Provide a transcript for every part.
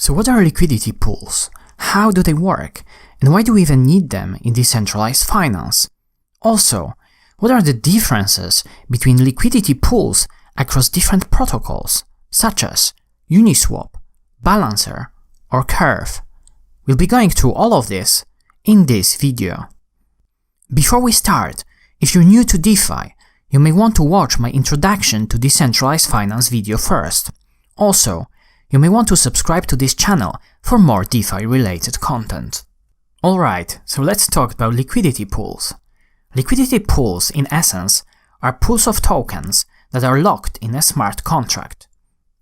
So what are liquidity pools? How do they work? And why do we even need them in decentralized finance? Also, what are the differences between liquidity pools across different protocols, such as Uniswap, Balancer, or Curve? We'll be going through all of this in this video. Before we start, if you're new to DeFi, you may want to watch my introduction to decentralized finance video first. Also, you may want to subscribe to this channel for more DeFi-related content. Alright, so let's talk about liquidity pools. Liquidity pools, in essence, are pools of tokens that are locked in a smart contract.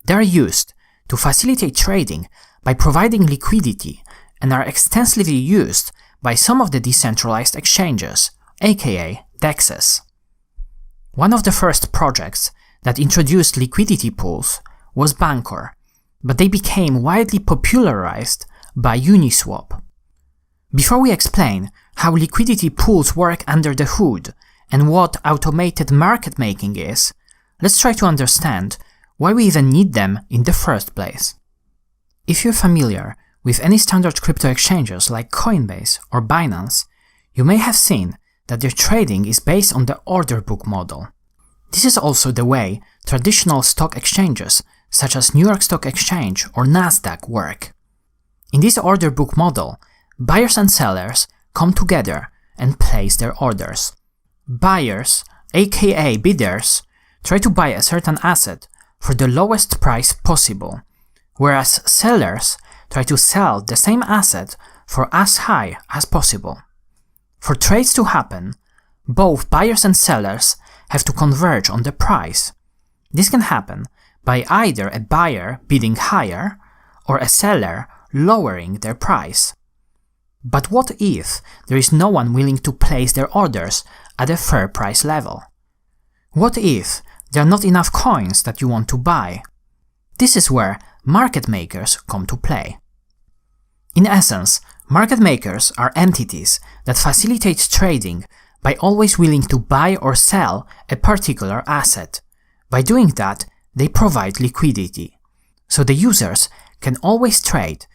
They are used to facilitate trading by providing liquidity and are extensively used by some of the decentralized exchanges, aka DEXs. One of the first projects that introduced liquidity pools was Bancor, but they became widely popularized by Uniswap. Before we explain how liquidity pools work under the hood and what automated market making is, let's try to understand why we even need them in the first place. If you're familiar with any standard crypto exchanges like Coinbase or Binance, you may have seen that their trading is based on the order book model. This is also the way traditional stock exchanges such as New York Stock Exchange or Nasdaq work. In this order book model, buyers and sellers come together and place their orders. Buyers, aka bidders, try to buy a certain asset for the lowest price possible, whereas sellers try to sell the same asset for as high as possible. For trades to happen, both buyers and sellers have to converge on the price. This can happen by either a buyer bidding higher or a seller lowering their price. But what if there is no one willing to place their orders at a fair price level? What if there are not enough coins that you want to buy? This is where market makers come to play. In essence, market makers are entities that facilitate trading by always willing to buy or sell a particular asset. By doing that, they provide liquidity, so the users can always trade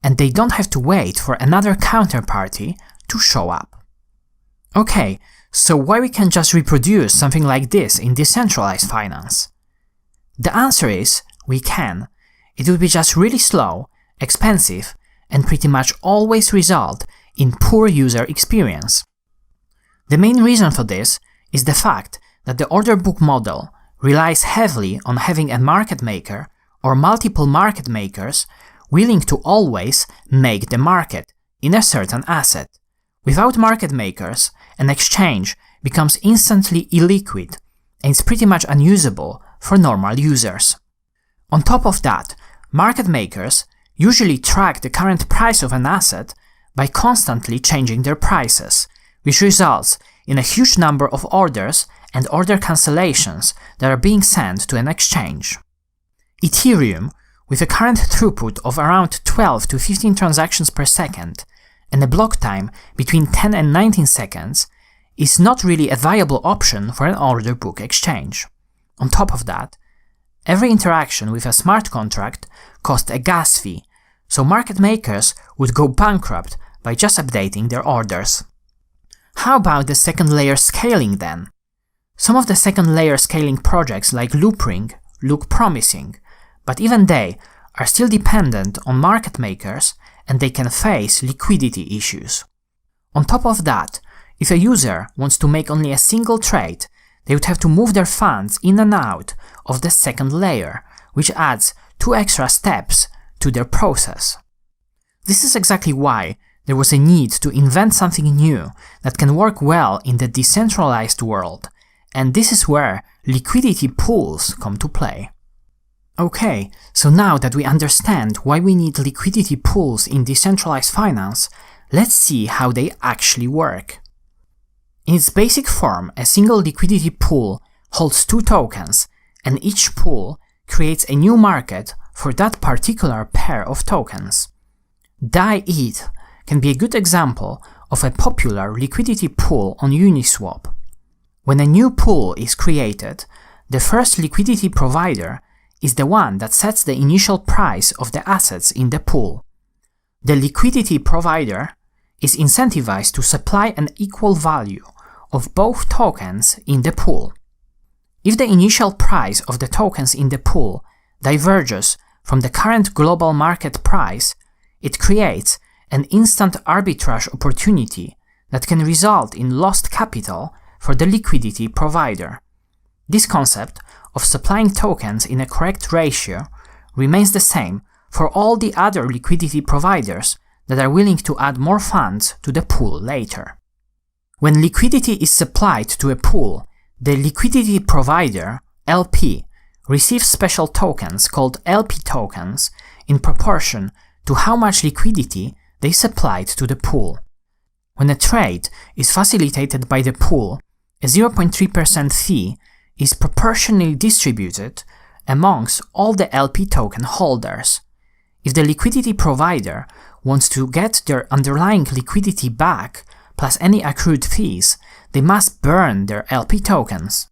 and they don't have to wait for another counterparty to show up. Okay, so why we can't just reproduce something like this in decentralized finance? The answer is we can. It would be just really slow, expensive, and pretty much always result in poor user experience. The main reason for this is the fact that the order book model relies heavily on having a market maker or multiple market makers willing to always make the market in a certain asset. Without market makers, an exchange becomes instantly illiquid and it's pretty much unusable for normal users. On top of that, market makers usually track the current price of an asset by constantly changing their prices, which results in a huge number of orders and order cancellations that are being sent to an exchange. Ethereum, with a current throughput of around 12 to 15 transactions per second and a block time between 10 and 19 seconds, is not really a viable option for an order book exchange. On top of that, every interaction with a smart contract costs a gas fee, so market makers would go bankrupt by just updating their orders. How about the second layer scaling then? Some of the second layer scaling projects like Loopring look promising, but even they are still dependent on market makers and they can face liquidity issues. On top of that, if a user wants to make only a single trade, they would have to move their funds in and out of the second layer, which adds 2 extra steps to their process. This is exactly why there was a need to invent something new that can work well in the decentralized world, and this is where liquidity pools come to play. Okay, so now that we understand why we need liquidity pools in decentralized finance, let's see how they actually work. In its basic form, a single liquidity pool holds 2 tokens, and each pool creates a new market for that particular pair of tokens. DAI-ETH can be a good example of a popular liquidity pool on Uniswap. When a new pool is created, the first liquidity provider is the one that sets the initial price of the assets in the pool. The liquidity provider is incentivized to supply an equal value of both tokens in the pool. If the initial price of the tokens in the pool diverges from the current global market price, it creates an instant arbitrage opportunity that can result in lost capital for the liquidity provider. This concept of supplying tokens in a correct ratio remains the same for all the other liquidity providers that are willing to add more funds to the pool later. When liquidity is supplied to a pool, the liquidity provider, LP, receives special tokens called LP tokens in proportion to how much liquidity they supplied to the pool. When a trade is facilitated by the pool, a 0.3% fee is proportionally distributed amongst all the LP token holders. If the liquidity provider wants to get their underlying liquidity back plus any accrued fees, they must burn their LP tokens.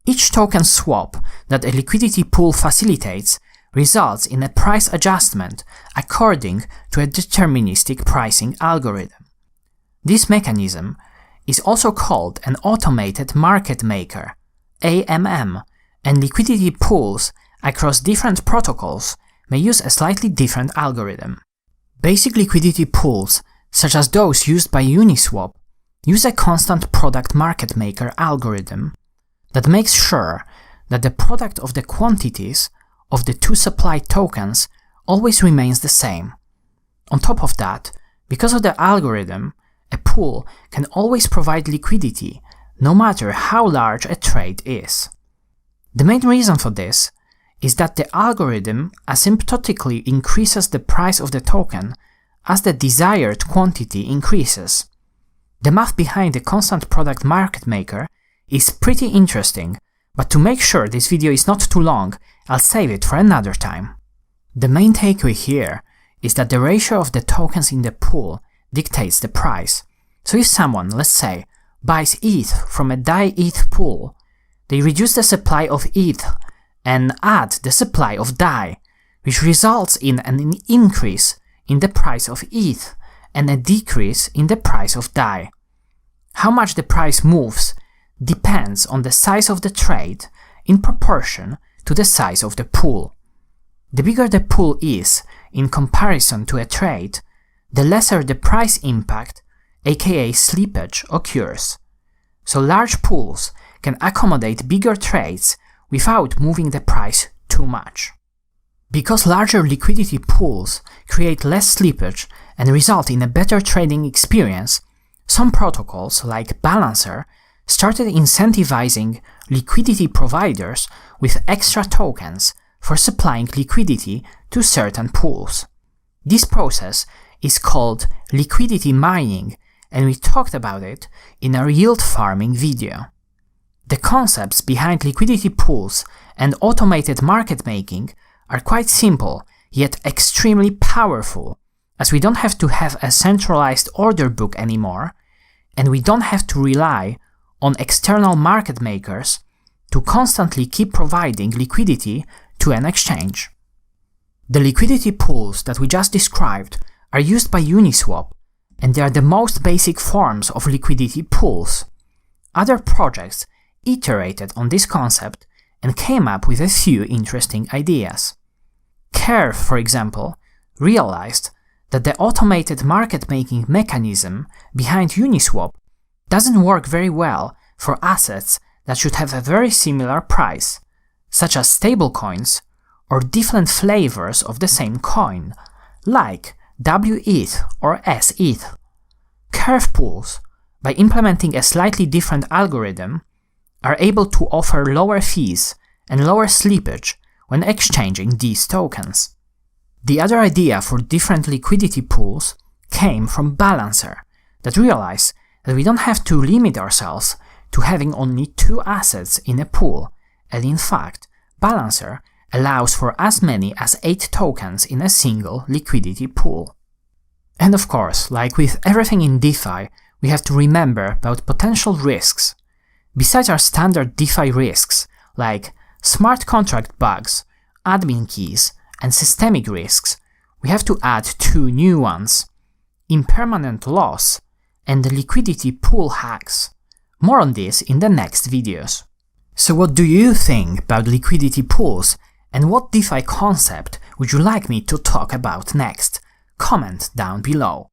Each token swap that a liquidity pool facilitates results in a price adjustment according to a deterministic pricing algorithm. This mechanism is also called an automated market maker, AMM, and liquidity pools across different protocols may use a slightly different algorithm. Basic liquidity pools, such as those used by Uniswap, use a constant product market maker algorithm that makes sure that the product of the quantities of the two supplied tokens always remains the same. On top of that, because of the algorithm, a pool can always provide liquidity no matter how large a trade is. The main reason for this is that the algorithm asymptotically increases the price of the token as the desired quantity increases. The math behind the constant product market maker is pretty interesting, but to make sure this video is not too long, I'll save it for another time. The main takeaway here is that the ratio of the tokens in the pool dictates the price. So if someone, let's say, buys ETH from a DAI ETH pool, they reduce the supply of ETH and add the supply of DAI, which results in an increase in the price of ETH and a decrease in the price of DAI. How much the price moves depends on the size of the trade in proportion to the size of the pool. The bigger the pool is in comparison to a trade, the lesser the price impact, aka slippage, occurs. So large pools can accommodate bigger trades without moving the price too much. Because larger liquidity pools create less slippage and result in a better trading experience, some protocols, like Balancer, started incentivizing liquidity providers with extra tokens for supplying liquidity to certain pools. This process is called liquidity mining, and we talked about it in our yield farming video. The concepts behind liquidity pools and automated market making are quite simple, yet extremely powerful, as we don't have to have a centralized order book anymore, and we don't have to rely on external market makers to constantly keep providing liquidity to an exchange. The liquidity pools that we just described are used by Uniswap, and they are the most basic forms of liquidity pools. Other projects iterated on this concept and came up with a few interesting ideas. Curve, for example, realized that the automated market-making mechanism behind Uniswap doesn't work very well for assets that should have a very similar price, such as stablecoins or different flavors of the same coin, like WETH or SETH. Curve pools, by implementing a slightly different algorithm, are able to offer lower fees and lower slippage when exchanging these tokens. The other idea for different liquidity pools came from Balancer, that realized that we don't have to limit ourselves to having only 2 assets in a pool, and in fact, Balancer allows for as many as 8 tokens in a single liquidity pool. And of course, like with everything in DeFi, we have to remember about potential risks. Besides our standard DeFi risks, like smart contract bugs, admin keys, and systemic risks, we have to add 2 new ones: impermanent loss and the liquidity pool hacks. More on this in the next videos. So what do you think about liquidity pools, and what DeFi concept would you like me to talk about next? Comment down below.